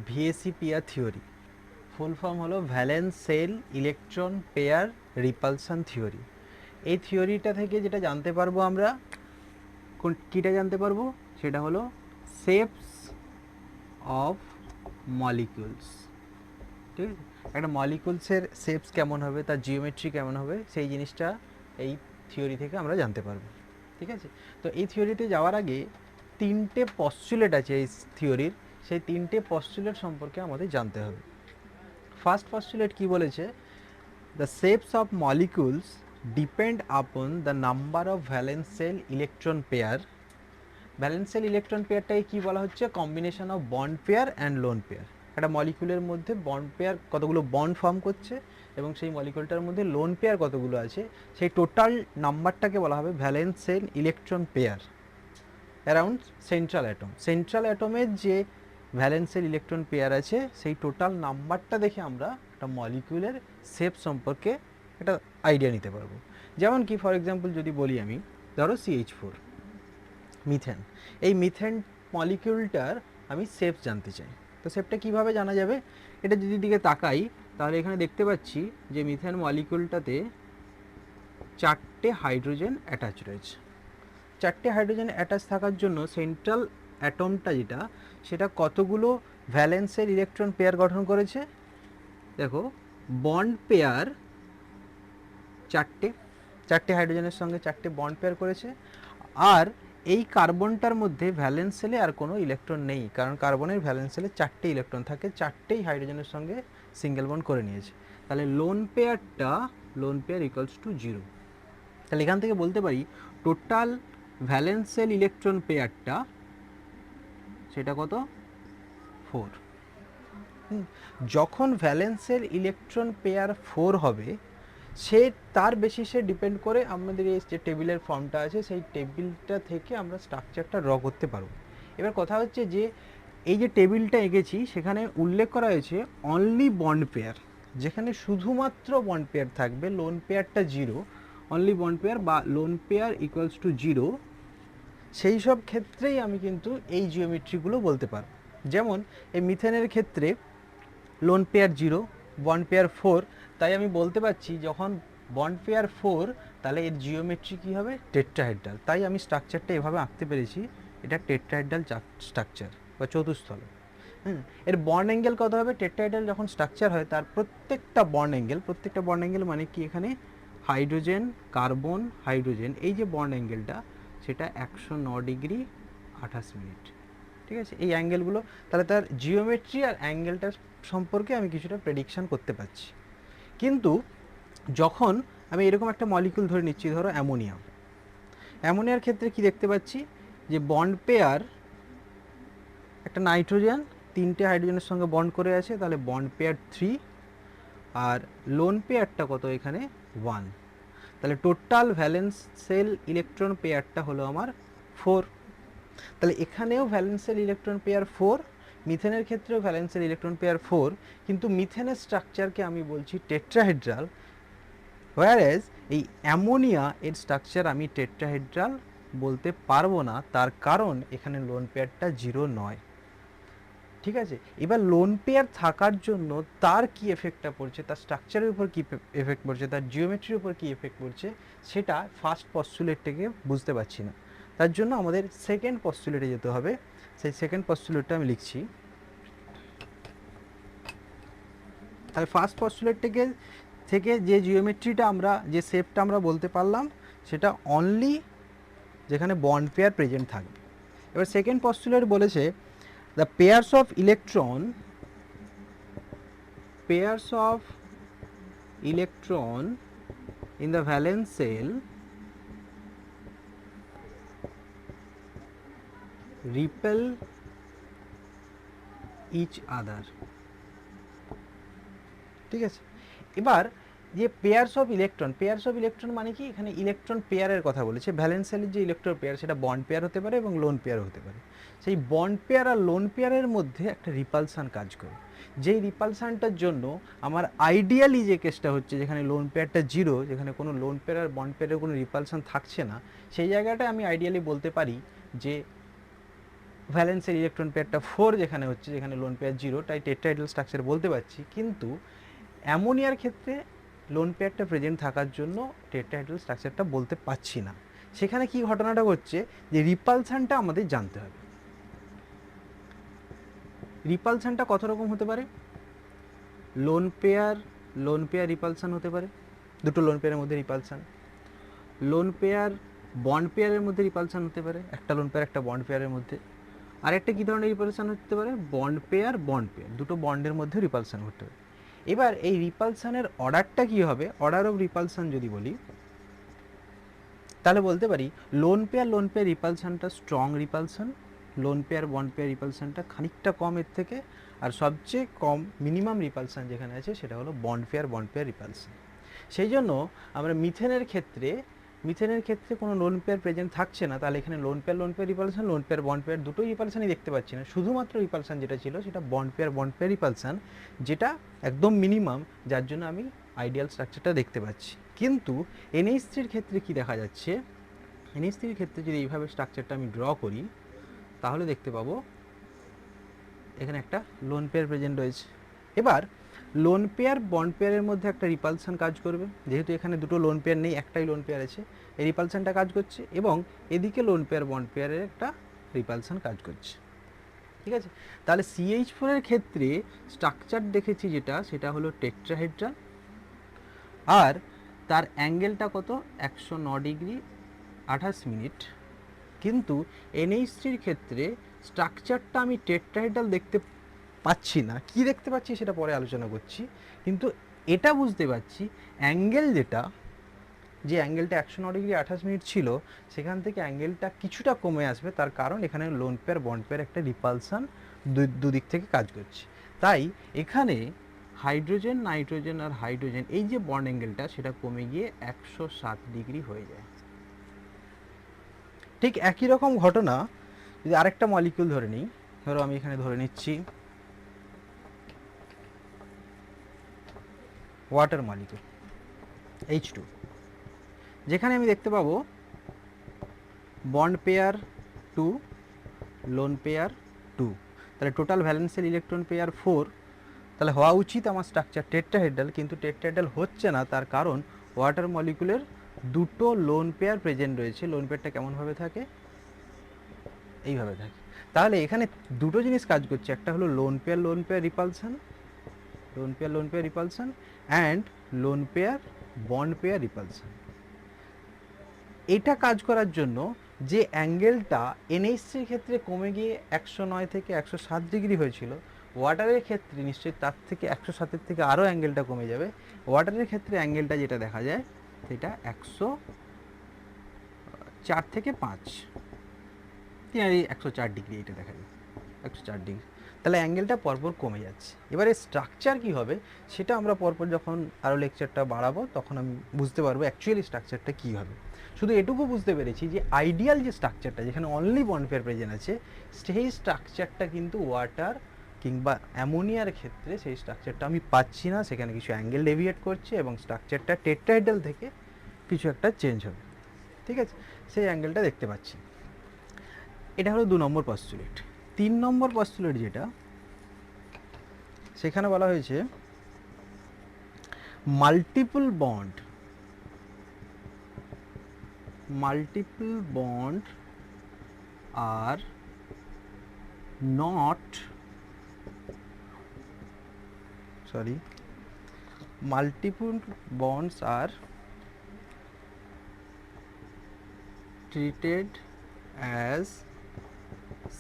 ভিএসি pair theory, full form হলো valence shell electron pair repulsion theory. এই থিওরিটা থেকে যেটা জানতে পারবো আমরা, কীটা জানতে পারবো, সেটা হলো শেপস অফ মলিকিউলস। ঠিক আছে, একটা মলিকিউলসের শেপস কেমন হবে, তার জিওমেট্রি কেমন হবে, সেই জিনিসটা এই থিওরি থেকে আমরা জানতে পারবো। ঠিক আছে, তো এই থিওরিতে যাওয়ার আগে তিনটে পস্টুলেট আছে এই থিওরির, সেই তিনটে পস্টুলেট সম্পর্কে আমাদের জানতে হবে। ফার্স্ট পস্টুলেট কি বলেছে, the shapes of molecules depend upon the number of valence shell electron pair. Valence shell electron পেয়ারটাকে কি বলা হচ্ছে, combination of bond pair and lone pair. একটা মলিকিউলের মধ্যে বন্ড পেয়ার কতগুলো বন্ড ফর্ম করছে এবং সেই মলিকিউলটার মধ্যে লোন পেয়ার কতগুলো আছে, সেই টোটাল নাম্বারটাকে বলা হবে valence shell electron pair around central atom. Central অ্যাটমের যে ভ্যালেন্স সেল ইলেকট্রন পেয়ার আছে, সেই টোটাল নাম্বারটা দেখে আমরা একটা মলিকিউলের শেপ সম্পর্কে একটা আইডিয়া নিতে পারবো। যেমন কি ফর এক্সাম্পল যদি বলি আমি, ধরো CH4 মিথেন, এই মিথেন মলিকিউলটার আমি শেপ জানতে চাই। তো শেপটা কীভাবে জানা যাবে, এটা যদি দিকে তাকাই তাহলে এখানে দেখতে পাচ্ছি যে মিথেন মলিকিউলটাতে 4টে হাইড্রোজেন অ্যাটাচ রয়েছে। 4টে হাইড্রোজেন অ্যাটাচ থাকার জন্য সেন্ট্রাল অ্যাটমটা যেটা, সেটা কতগুলো ভ্যালেন্সের ইলেকট্রন পেয়ার গঠন করেছে, দেখো বন্ড পেয়ার 4টে হাইড্রোজেনের সঙ্গে 4টে বন্ড পেয়ার করেছে। আর এই কার্বনটার মধ্যে ভ্যালেন্স সেলে আর কোনো ইলেকট্রন নেই, কারণ কার্বনের ভ্যালেন্স সেলে 4টে ইলেকট্রন থাকে, 4টেই হাইড্রোজেনের সঙ্গে সিঙ্গেল বন্ড করে নিয়েছে। তাহলে লোন পেয়ার ইকুয়ালস টু 0। তাহলে এখান থেকে বলতে পারি টোটাল ভ্যালেন্স সেল ইলেকট্রন পেয়ারটা সেটা কত, 4। যখন ভ্যালেন্সের ইলেকট্রন পেয়ার 4 হবে, সে তার বেসিসে ডিপেন্ড করে আমাদের এই যে টেবিলের ফর্মটা আছে, সেই টেবিলটা থেকে আমরা স্ট্রাকচারটা ড্র করতে পারবো। এবার কথা হচ্ছে যে এই যে টেবিলটা এঁকেছি সেখানে উল্লেখ করা হয়েছে অনলি বন্ড পেয়ার, যেখানে শুধুমাত্র বন্ড পেয়ার থাকবে, লোন পেয়ারটা 0, অনলি বন্ড পেয়ার বা লোন পেয়ার ইকুয়ালস টু 0, সেই সব ক্ষেত্রেই আমি কিন্তু এই জিওমেট্রিগুলো বলতে পারবো। যেমন এই মিথেনের ক্ষেত্রে লোন পেয়ার 0, বন্ড পেয়ার 4, তাই আমি বলতে পারছি যখন বন্ড পেয়ার 4 তাহলে এর জিওমেট্রি কী হবে, টেট্রাহেড্রাল। তাই আমি স্ট্রাকচারটা এভাবে আঁকতে পেরেছি, এটা টেট্রাহেড্রাল স্ট্রাকচার বা চতুস্থল। এর বন্ড অ্যাঙ্গেল কত হবে, টেট্রাহেড্রাল যখন স্ট্রাকচার হয় তার প্রত্যেকটা বন্ড অ্যাঙ্গেল মানে কি, এখানে হাইড্রোজেন কার্বন হাইড্রোজেন, এই যে বন্ড অ্যাঙ্গেলটা সেটা 109 ডিগ্রি 28 মিনিট। ঠিক আছে, এই অ্যাঙ্গেলগুলো, তাহলে তার জিওমেট্রি আর অ্যাঙ্গেলটার সম্পর্কে আমি কিছুটা প্রেডিকশান করতে পারছি। কিন্তু যখন আমি এরকম একটা মলিকিউল ধরে নিচ্ছি, ধরো অ্যামোনিয়ার ক্ষেত্রে কি দেখতে পাচ্ছি, যে বন্ড পেয়ার একটা নাইট্রোজেন 3টে হাইড্রোজেনের সঙ্গে বন্ড করে আছে, তাহলে বন্ড পেয়ার 3, আর লোন পেয়ারটা কত এখানে 1। তাহলে টোটাল ভ্যালেন্স সেল ইলেকট্রন পেয়ারটা হলো আমার 4। তাহলে এখানেও ভ্যালেন্সের ইলেকট্রন পেয়ার 4, মিথেনের ক্ষেত্রেও ভ্যালেন্সের ইলেকট্রন পেয়ার 4, কিন্তু মিথেনের স্ট্রাকচারকে আমি বলছি টেট্রাহেড্রাল, হোয়ারএজ এই অ্যামোনিয়া এর স্ট্রাকচার আমি টেট্রাহেড্রাল বলতে পারবো না, তার কারণ এখানে লোন পেয়ারটা 0 নয়। ঠিক আছে, এবার লোন পেয়ার থাকার জন্য তার কি এফেক্টটা পড়ছে, তার স্ট্রাকচারের উপর কী এফেক্ট পড়ছে, তার জিওমেট্রির উপর কী এফেক্ট পড়ছে, সেটা ফার্স্ট পস্টুলেট থেকে বুঝতে পারছি না। তার জন্য আমাদের সেকেন্ড পস্টুলেটে যেতে হবে। সেই সেকেন্ড পস্টুলেটটা আমি লিখছি। তাহলে ফার্স্ট পস্টুলেট থেকে যে জিওমেট্রিটা আমরা, যে শেপটা আমরা বলতে পারলাম, সেটা অনলি যেখানে বন্ড পেয়ার প্রেজেন্ট থাকবে। এবার সেকেন্ড পস্টুলেট বলেছে the pairs of electron in the valence cell repel each other। ঠিক আছে, এবার যে পেয়ার্স অফ ইলেকট্রন মানে কি, এখানে ইলেকট্রন পেয়ারের কথা বলেছে। ভ্যালেন্স সেলের যে ইলেকট্রন পেয়ার সেটা বন্ড পেয়ার হতে পারে এবং লোন পেয়ার হতে পারে। সেই বন্ড পেয়ার আর লোন পেয়ারের মধ্যে একটা রিপালসান কাজ করে, যেই রিপালসানটার জন্য আমার আইডিয়ালি যে কেসটা হচ্ছে, যেখানে লোন পেয়ারটা 0, যেখানে কোনো লোন পেয়ার আর বন্ড পেয়ারের কোনো রিপালসান থাকছে না, সেই জায়গাটায় আমি আইডিয়ালি বলতে পারি যে ভ্যালেন্সের ইলেকট্রন পেয়ারটা 4 যেখানে হচ্ছে, যেখানে লোন পেয়ার 0, তাই টেট্রাহেড্রাল স্ট্রাকচার বলতে পারছি। কিন্তু অ্যামোনিয়ার ক্ষেত্রে লোন পেয়ারটা প্রেজেন্ট থাকার জন্য টেট্রাহেড্রাল স্ট্রাকচারটা বলতে পারছি না। সেখানে কি ঘটনাটা ঘটছে, যে রিপালসানটা আমাদের জানতে হবে। রিপালসানটা কত রকম হতে পারে? লোন পেয়ার রিপালসান হতে পারে, দুটো লোন পেয়ারের মধ্যে রিপালসান। লোন পেয়ার বন্ড পেয়ারের মধ্যে রিপালসান হতে পারে, একটা লোন পেয়ার একটা বন্ড পেয়ারের মধ্যে। আর একটা কী ধরনের রিপালসান হতে পারে? বন্ড পেয়ার দুটো বন্ডের মধ্যে রিপালসান হতে পারে। এবার এই রিপালসানের অর্ডারটা কী হবে? অর্ডার অফ রিপালসান যদি বলি, তাহলে বলতে পারি লোন পেয়ার রিপালসানটা strong repulsion, lone pair bond pair রিপালসানটা খানিকটা কম এর থেকে, আর সবচেয়ে কম মিনিমাম রিপালসান যেখানে আছে সেটা হলো বন্ড পেয়ার রিপালসান। সেই জন্য আমরা মিথেনের ক্ষেত্রে কোনো লোন পেয়ার প্রেজেন্ট থাকছে না, তাহলে এখানে lone pair repulsion, lone pair bond pair দুটোই রিপালসানই দেখতে পাচ্ছি না, শুধুমাত্র রিপালসান যেটা ছিল সেটা বন্ড পেয়ার রিপালসান, যেটা একদম মিনিমাম, যার জন্য আমি আইডিয়াল স্ট্রাকচারটা দেখতে পাচ্ছি। কিন্তু NH3-র ক্ষেত্রে কি দেখা যাচ্ছে? NH3-র ক্ষেত্রে যদি এইভাবে স্ট্রাকচারটা আমি ড্র করি, তাহলে দেখতে পাবো এখানে একটা লোন পেয়ার প্রেজেন্ট রয়েছে। এবার লোন পেয়ার বন্ড পেয়ারের মধ্যে একটা রিপালসান কাজ করবে, যেহেতু এখানে দুটো লোন পেয়ার নেই, একটাই লোন পেয়ার আছে, এই রিপালসানটা কাজ করছে, এবং এদিকে লোন পেয়ার বন্ড পেয়ারের একটা রিপালসান কাজ করছে। ঠিক আছে, তাহলে CH4-এর ক্ষেত্রে স্ট্রাকচার দেখেছি যেটা, সেটা হলো টেট্রাহেড্রাল, আর তার অ্যাঙ্গেলটা কত? 109 ডিগ্রি 28 মিনিট। কিন্তু NH3-র ক্ষেত্রে স্ট্রাকচারটা আমি টেট্রাহেড্রাল দেখতে পাচ্ছি না, কি দেখতে পাচ্ছি সেটা পরে আলোচনা করছি। কিন্তু এটা বুঝতে পারছি অ্যাঙ্গেল যে অ্যাঙ্গেলটা 109 ডিগ্রি 28 মিনিট ছিল, সেখান থেকে অ্যাঙ্গেলটা কিছুটা কমে আসবে, তার কারণ এখানে লোন পেয়ার বন্ড পেয়ার একটা রিপালসান দুদিক থেকে কাজ করছে। তাই এখানে হাইড্রোজেন, নাইট্রোজেন আর হাইড্রোজেন এই যে বন্ড অ্যাঙ্গেলটা, সেটা কমে গিয়ে 107 ডিগ্রি হয়ে যায়। ঠিক একই রকম ঘটনা যদি আরেকটা মলিকিউল ধরে নিই, ধরো আমি এখানে ধরে নিচ্ছি ওয়াটার মলিকিউল H2, যেখানে আমি দেখতে পাবো বন্ড পেয়ার 2, লোন পেয়ার 2, তাহলে টোটাল ভ্যালেন্সিয়াল ইলেকট্রন পেয়ার 4। তাহলে হওয়া উচিত আমার স্ট্রাকচার টেট্রাহেড্রাল, কিন্তু টেট্রাহেড্রাল হচ্ছে না, তার কারণ ওয়াটার মলিকিউলের দুটো লোন পেয়ার প্রেজেন্ট রয়েছে। লোন পেয়ারটা কেমনভাবে থাকে? এইভাবে থাকে। তাহলে এখানে দুটো জিনিস কাজ করছে, একটা হলো lone pair repulsion and lone pair bond pair repulsion. এটা কাজ করার জন্য যে অ্যাঙ্গেলটা NH3-র ক্ষেত্রে কমে গিয়ে 109 থেকে 107 ডিগ্রি হয়েছিল, ওয়াটারের ক্ষেত্রে নিশ্চয়ই তার থেকে 107-এর থেকে আরও অ্যাঙ্গেলটা কমে যাবে। ওয়াটারের ক্ষেত্রে অ্যাঙ্গেলটা যেটা দেখা যায় সেটা 104 থেকে 5, 104 ডিগ্রি, এটা দেখা যায় 104 ডিগ্রি। তাহলে অ্যাঙ্গেলটা পরপর কমে যাচ্ছে। এবারে স্ট্রাকচার কি হবে সেটা আমরা পরপর যখন আরও লেকচারটা বাড়াবো তখন আমি বুঝতে পারবো অ্যাকচুয়ালি স্ট্রাকচারটা কী হবে। শুধু এটুকু বুঝতে পেরেছি যে আইডিয়াল যে স্ট্রাকচারটা, যেখানে অনলি বন্ড পেয়ার প্রেজেন্ট আছে, সেই স্ট্রাকচারটা কিন্তু ওয়াটার কিংবা অ্যামোনিয়ার ক্ষেত্রে সেই স্ট্রাকচারটা আমি পাচ্ছি না, সেখানে কিছু অ্যাঙ্গেল ডেভিয়েট করছে এবং স্ট্রাকচারটা টেট্রাহেড্রাল থেকে কিছু একটা চেঞ্জ হবে। ঠিক আছে, সেই অ্যাঙ্গেলটা দেখতে পাচ্ছি। এটা হলো 2 নম্বর পস্টুলেট। 3 নম্বর পস্টুলেট যেটা, সেখানে বলা হয়েছে multiple bond are not multiple bonds are treated as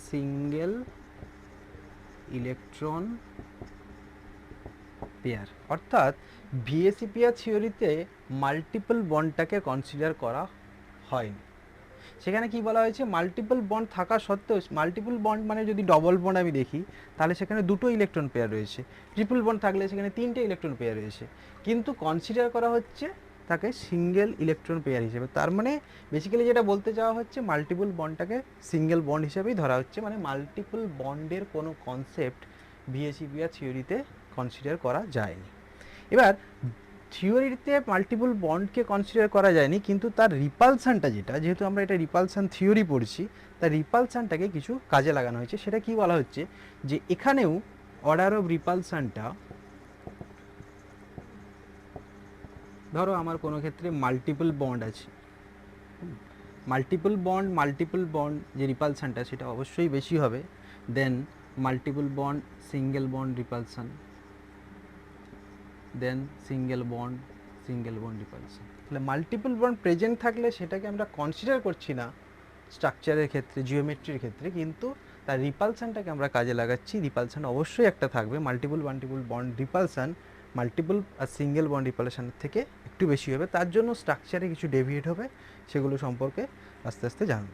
single electron pair. অর্থাৎ ভিএসি পেয়ার থিওরিতে মাল্টিপল বন্ডটাকে কনসিডার করা হয়নি। সেখানে কি বলা হয়েছে, মাল্টিপল বন্ড থাকা সত্ত্বেও, মাল্টিপল বন্ড মানে যদি ডবল বন্ড আমি দেখি তাহলে সেখানে দুটো ইলেকট্রন পেয়ার রয়েছে, ট্রিপল বন্ড থাকলে সেখানে 3টে ইলেকট্রন পেয়ার রয়েছে, কিন্তু কনসিডার করা হচ্ছে তাকে সিঙ্গেল ইলেকট্রন পেয়ার হিসেবে। তার মানে বেসিক্যালি যেটা বলতে চাওয়া হচ্ছে, মাল্টিপল বন্ডটাকে সিঙ্গেল বন্ড হিসেবেই ধরা হচ্ছে, মানে মাল্টিপল বন্ডের কোনো কনসেপ্ট ভিএসি পেয়ার থিওরিতে কনসিডার করা যায়নি। এবার থিওরিতে মাল্টিপল বন্ডকে কনসিডার করা যায়নি, কিন্তু তার রিপালসানটা যেটা, যেহেতু আমরা এটা রিপালসান থিওরি পড়ছি, তার রিপালসানটাকে কিছু কাজে লাগানো হয়েছে। সেটা কি বলা হচ্ছে যে এখানেও অর্ডার অফ রিপালসানটা, ধরো আমার কোনো ক্ষেত্রে মাল্টিপল বন্ড আছে, মাল্টিপল বন্ড যে রিপালসানটা সেটা অবশ্যই বেশি হবে দেন মাল্টিপল বন্ড সিঙ্গেল বন্ড রিপালসান, দেন সিঙ্গেল বন্ড রিপালসান। তাহলে মাল্টিপল বন্ড প্রেজেন্ট থাকলে সেটাকে আমরা কনসিডার করছি না স্ট্রাকচারের ক্ষেত্রে, জিওমেট্রির ক্ষেত্রে, কিন্তু তার রিপালসানটাকে আমরা কাজে লাগাচ্ছি। রিপালসান অবশ্যই একটা থাকবে, মাল্টিপল বন্ড রিপালসান মাল্টিপল আর সিঙ্গেল বন্ড রিপালসানের থেকে একটু বেশি হবে, তার জন্য স্ট্রাকচারে কিছু ডেভিয়েট হবে, সেগুলো সম্পর্কে আস্তে আস্তে জানব।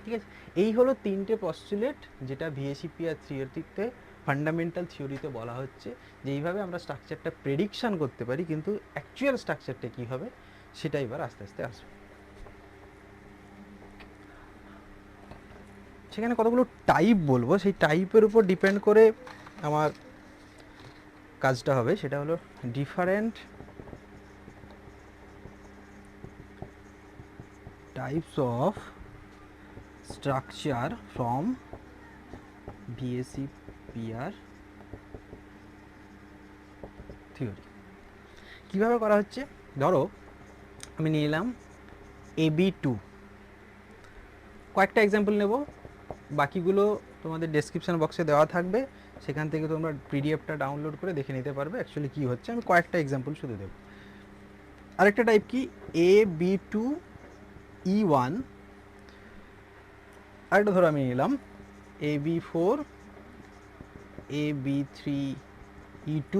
ঠিক আছে, এই হলো তিনটে পস্টুলেট যেটা ভিএসিপি আর থিওরিতে, ফান্ডামেন্টাল থিওরিতে বলা হচ্ছে যে এইভাবে আমরা স্ট্রাকচারটা প্রেডিকশান করতে পারি, কিন্তু অ্যাকচুয়াল স্ট্রাকচারটা কী হবে সেটা এবার আস্তে আস্তে আসবে। সেখানে কতগুলো টাইপ বলবো, সেই টাইপের উপর ডিপেন্ড করে আমার কাজটা হবে। সেটা হলো different types of structure from VSEPR theory. কীভাবে করা হচ্ছে, ধরো আমি নিয়ে নিলাম AB2, কয়েকটা এক্সাম্পল নেব, বাকিগুলো তোমাদের ডেসক্রিপশন বক্সে দেওয়া থাকবে, সেখান থেকে তোমরা পিডিএফটা ডাউনলোড করে দেখে নিতে পারবে অ্যাকচুয়ালি কী হচ্ছে। আমি কয়েকটা এক্সাম্পল শুধু দেব। আরেকটা টাইপ কি AB2E1, আরেকটা ধরো আমি নিলাম AB4, AB3E2,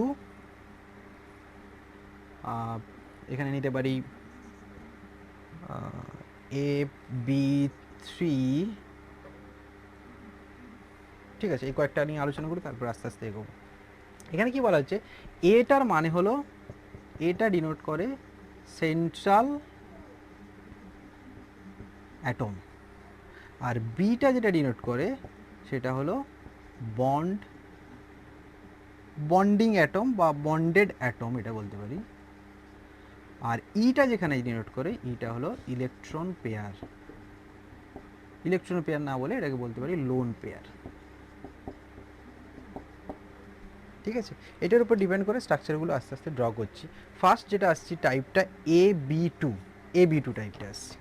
এখানে নিতে পারি AB3, ঠিক আছে, এই কয়েকটা নিয়ে আলোচনা করি, তারপর আস্তে আস্তে এগোবো। এখানে কি বলা হচ্ছে, এটার মানে হলো, এটা ডিনোট করে সেন্ট্রাল অ্যাটম, আর বিটা যেটা ডিনোট করে সেটা হলো বন্ডিং অ্যাটম বা বন্ডেড অ্যাটম এটা বলতে পারি, আর ইটা যেখানে ডিনোট করে ইটা হলো ইলেকট্রন পেয়ার না বলে এটাকে বলতে পারি লোন পেয়ার। ঠিক আছে, এটার উপর ডিপেন্ড করে স্ট্রাকচারগুলো আস্তে আস্তে ড্র করছি। ফার্স্ট যেটা আসছি টাইপটা AB2 টাইপটা আসছে।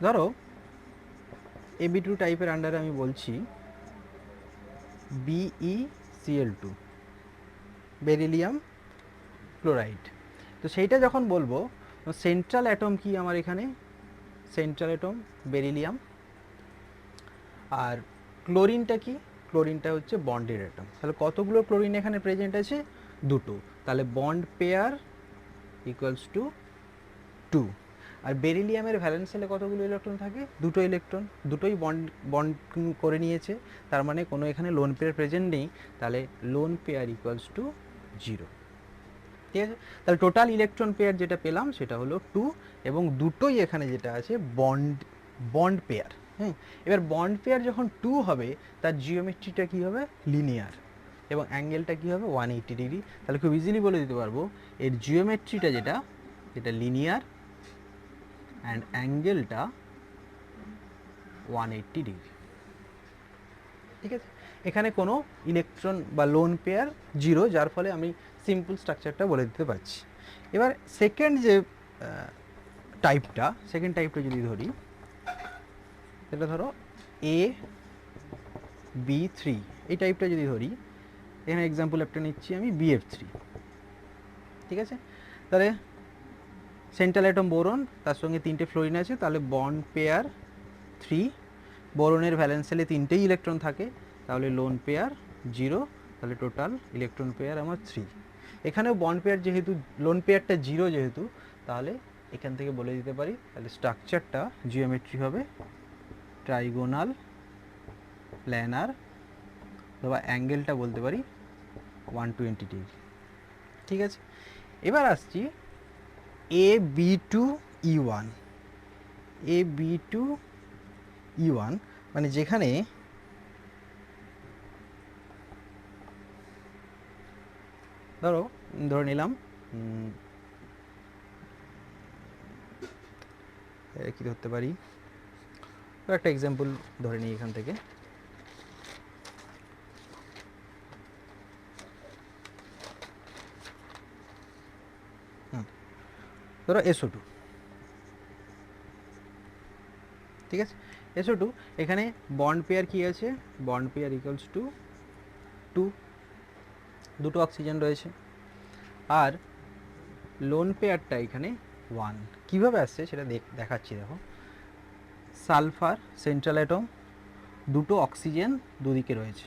ধরো AB2 টাইপের আন্ডারে আমি বলছি BeCl2, বেরিলিয়াম ক্লোরাইড। তো সেইটা যখন বলবো, সেন্ট্রাল অ্যাটম কি আমার এখানে, সেন্ট্রাল অ্যাটম বেরিলিয়াম, আর ক্লোরিনটা কি, ক্লোরিনটা হচ্ছে বন্ডেড অ্যাটম। তাহলে কতগুলো ক্লোরিন এখানে প্রেজেন্ট আছে, দুটো, তাহলে বন্ড পেয়ার ইকুয়ালস টু 2। আর বেরিলিয়ামের ভ্যালেন্স শেলে কতগুলো ইলেকট্রন থাকে, দুটো ইলেকট্রন, দুটোই বন্ড করে নিয়েছে, তার মানে কোনো এখানে লোন পেয়ার প্রেজেন্ট নেই, তাহলে লোন পেয়ার ইকুয়ালস টু 0। ঠিক আছে, তাহলে টোটাল ইলেকট্রন পেয়ার যেটা পেলাম সেটা হলো 2, এবং দুটোই এখানে যেটা আছে বন্ড পেয়ার। এবার বন্ড পেয়ার যখন 2 হবে তার জিওমেট্রিটা কী হবে, লিনিয়ার, এবং অ্যাঙ্গেলটা কী হবে 180 ডিগ্রি। তাহলে খুব ইজিলি বলে দিতে পারবো এর জিওমেট্রিটা যেটা লিনিয়ার অ্যান্ড অ্যাঙ্গেলটা 180 ডিগ্রি। ঠিক আছে, এখানে কোনো ইলেকট্রন বা লোন পেয়ার 0, যার ফলে আমি সিম্পল স্ট্রাকচারটা বলে দিতে পারছি। এবার সেকেন্ড টাইপটা যদি ধরি, সেটা ধরো AB3, এই টাইপটা যদি ধরি, এখানে এক্সাম্পল একটা নিচ্ছি আমি BF3। ঠিক আছে, তাহলে সেন্ট্রাল অ্যাটম বোরন, তার সঙ্গে 3টে ফ্লোরিন আছে, তাহলে বন্ড পেয়ার 3, বোরনের ভ্যালেন্স শেলে 3টেই ইলেকট্রন থাকে, তাহলে লোন পেয়ার 0, তাহলে টোটাল ইলেকট্রন পেয়ার আমার 3। এখানেও বন্ড পেয়ার যেহেতু, লোন পেয়ারটা 0 যেহেতু, তাহলে এখান থেকে বলে দিতে পারি তাহলে স্ট্রাকচারটা জিওমেট্রি হবে ট্রাইগোনাল প্ল্যানার, অথবা অ্যাঙ্গেলটা বলতে পারি 120 ডিগ্রি। ঠিক আছে, এবার আসছি AB2E1, মানে যেখানে ধরে নিলাম কি ধরতে পারি, একটা এক্সাম্পল ধরে নিই এখান থেকে। ধরো SO2, ঠিক আছে। SO2 এখানে বন্ড পেয়ার কি আছে, বন্ড পেয়ার ইকুয়ালস টু 2, দুটো অক্সিজেন রয়েছে, আর লোন পেয়ারটা এখানে 1। কীভাবে আসছে সেটা দেখাচ্ছি। দেখো, সালফার সেন্ট্রাল অ্যাটম, দুটো অক্সিজেন দুদিকে রয়েছে,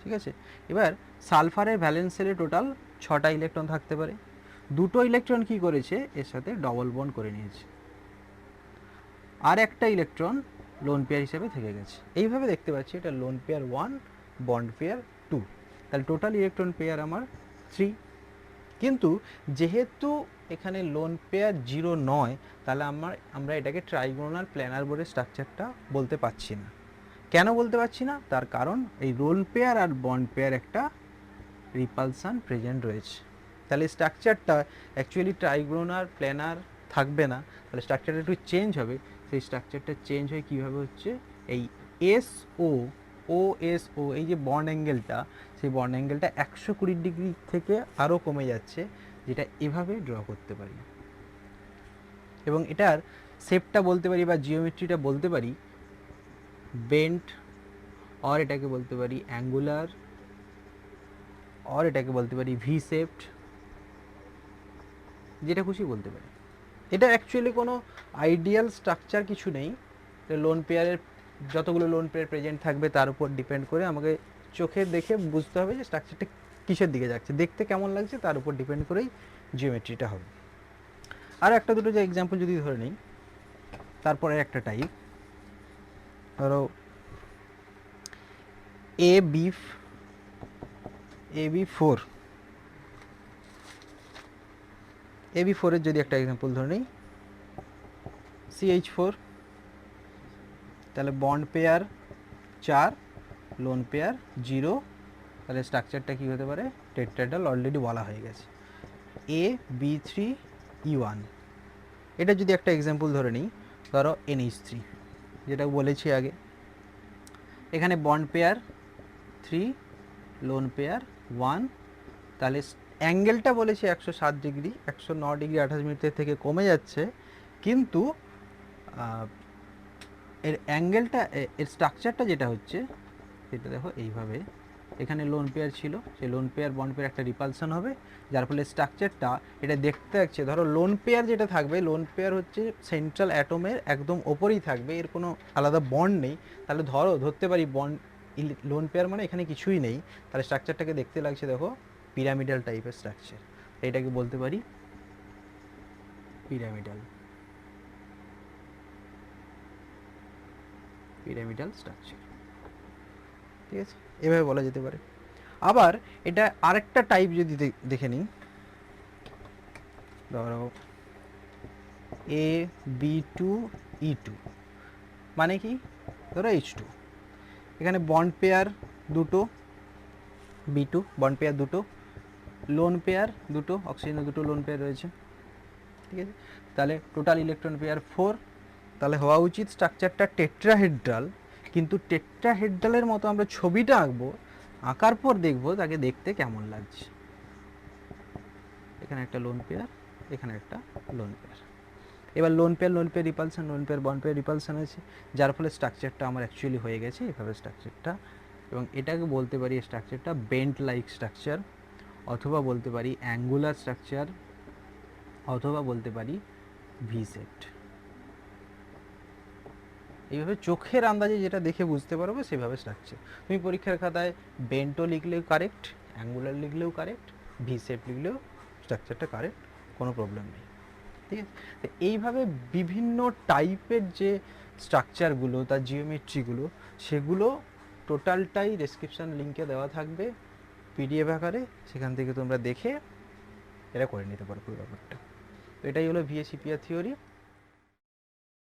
ঠিক আছে। এবার সালফারের ভ্যালেন্স শেলে টোটাল 6টা ইলেকট্রন থাকতে পারে, দুটো ইলেকট্রন কি করেছে এর সাথে ডবল বন্ড করে নিয়েছে, আর একটা ইলেকট্রন লোন পেয়ার হিসেবে থেকে গেছে। এইভাবে দেখতে পাচ্ছি এটা লোন পেয়ার 1, বন্ড পেয়ার 2, তাহলে টোটাল ইলেকট্রন পেয়ার আমার 3। কিন্তু যেহেতু এখানে লোন পেয়ার 0 নয়, তাহলে আমরা এটাকে ট্রাইগোনাল প্ল্যানার বোর্ডের স্ট্রাকচারটা বলতে পারছি না। কেন বলতে পারছি না, তার কারণ এই লোন পেয়ার আর বন্ড পেয়ার একটা রিপালসান প্রেজেন্ট রয়েছে। তাহলে স্ট্রাকচারটা অ্যাকচুয়ালি ট্রাইগোনাল প্ল্যানার থাকবে না, তাহলে স্ট্রাকচারটা একটু চেঞ্জ হবে। সেই স্ট্রাকচারটা চেঞ্জ হয় কীভাবে হচ্ছে, এই OSO এই যে বন্ড অ্যাঙ্গেলটা, সেই বন্ড অ্যাঙ্গেলটা 120 ডিগ্রি থেকে আরও কমে যাচ্ছে, যেটা এভাবে ড্র করতে পারি, এবং এটার শেপটা বলতে পারি বা জিওমেট্রিটা বলতে পারি বেন্ট, আর এটাকে বলতে পারি অ্যাঙ্গুলার, আর এটাকে বলতে পারি ভি শেপড, যেটা খুশি বলতে পারি। এটা অ্যাকচুয়ালি কোনো আইডিয়াল স্ট্রাকচার কিছু নেই। লোন পেয়ারের যতগুলো লোন পেয়ার প্রেজেন্ট থাকবে তার উপর ডিপেন্ড করে আমাকে চোখে দেখে বুঝতে হবে যে স্ট্রাকচারটা কিসের দিকে যাচ্ছে, দেখতে কেমন লাগছে তার উপর ডিপেন্ড করেই জিওমেট্রিটা হবে। আর একটা দুটো যে এক্সাম্পল যদি ধরে নিই, তারপরে একটা টাইপ, ধরো AB4, AB4 এর যদি একটা এক্সাম্পল ধরে নিই, CH4, তাহলে বন্ড পেয়ার 4, লোন পেয়ার 0, তাহলে স্ট্রাকচারটা কী হতে পারে, টেট্রাহেড্রাল, অলরেডি বলা হয়ে গেছে। AB3E1, এটা যদি একটা এক্সাম্পল ধরে নিই, ধরো NH3, যেটা বলেছি আগে, এখানে বন্ড পেয়ার 3, লোন পেয়ার 1, তাহলে অ্যাঙ্গেলটা বলেছি 107 ডিগ্রি, 109 ডিগ্রি 28 মিনিটের থেকে কমে যাচ্ছে, কিন্তু এর অ্যাঙ্গেলটা, এর স্ট্রাকচারটা যেটা হচ্ছে সেটা দেখো এইভাবে, এখানে লোন পেয়ার ছিল, সেই লোন পেয়ার বন্ড পেয়ার একটা রিপালশন হবে, যার ফলে স্ট্রাকচারটা এটা দেখতে যাচ্ছে, ধরো লোন পেয়ার যেটা থাকবে, লোন পেয়ার হচ্ছে সেন্ট্রাল অ্যাটমের একদম ওপরেই থাকবে, এর কোনো আলাদা বন্ড নেই, তাহলে ধরতে পারি বন্ড লোন পেয়ার মানে এখানে কিছুই নেই, তাহলে স্ট্রাকচারটাকে দেখতে লাগছে দেখো পিরামিডাল টাইপের স্ট্রাকচার, এইটাকে বলতে পারি পিরামিডাল স্ট্রাকচার, ঠিক আছে, এভাবে বলা যেতে পারে। আবার এটা আরেকটা টাইপ যদি দেখে নিই, ধরো AB2E2, মানে কি, ধরো H2, এখানে বন্ড পেয়ার দুটো, B2 বন্ড পেয়ার দুটো, লোন পেয়ার দুটো, অক্সিজেনের দুটো লোন পেয়ার রয়েছে, ঠিক আছে, তাহলে টোটাল ইলেকট্রন পেয়ার 4, তাহলে হওয়া উচিত স্ট্রাকচারটা টেট্রাহেড্রাল, কিন্তু টেট্রাহেড্রালের মতো আমরা ছবিটা আঁকবো, আঁকার পর দেখবো তাকে দেখতে কেমন লাগছে। এখানে একটা লোন পেয়ার, এখানে একটা লোন পেয়ার, এবার lone pair repulsion, loan pair bond pair repulsion আছে, যার ফলে স্ট্রাকচারটা আমার অ্যাকচুয়ালি হয়ে গেছে এভাবে স্ট্রাকচারটা, এবং এটাকে বলতে পারি স্ট্রাকচারটা বেন্ট লাইক স্ট্রাকচার, অথবা বলতে পারি অ্যাঙ্গুলার স্ট্রাকচার, অথবা বলতে পারি ভি সেট। এইভাবে চোখের আন্দাজে যেটা দেখে বুঝতে পারবো সেভাবে স্ট্রাকচার। তুমি পরীক্ষার খাতায় বেন্টও লিখলেও কারেক্ট, অ্যাঙ্গুলার লিখলেও কারেক্ট, ভি শেপ লিখলেও স্ট্রাকচারটা কারেক্ট, কোনো প্রবলেম নেই, ঠিক আছে। তো এইভাবে বিভিন্ন টাইপের যে স্ট্রাকচারগুলো, তার জিওমেট্রিগুলো, সেগুলো টোটালটাই ডেসক্রিপশান লিঙ্কে দেওয়া থাকবে PDF আকারে, সেখান থেকে তোমরা দেখে এটা করে নিতে পারো পুরো ব্যাপারটা। তো এটাই হলো VSEPR থিওরি।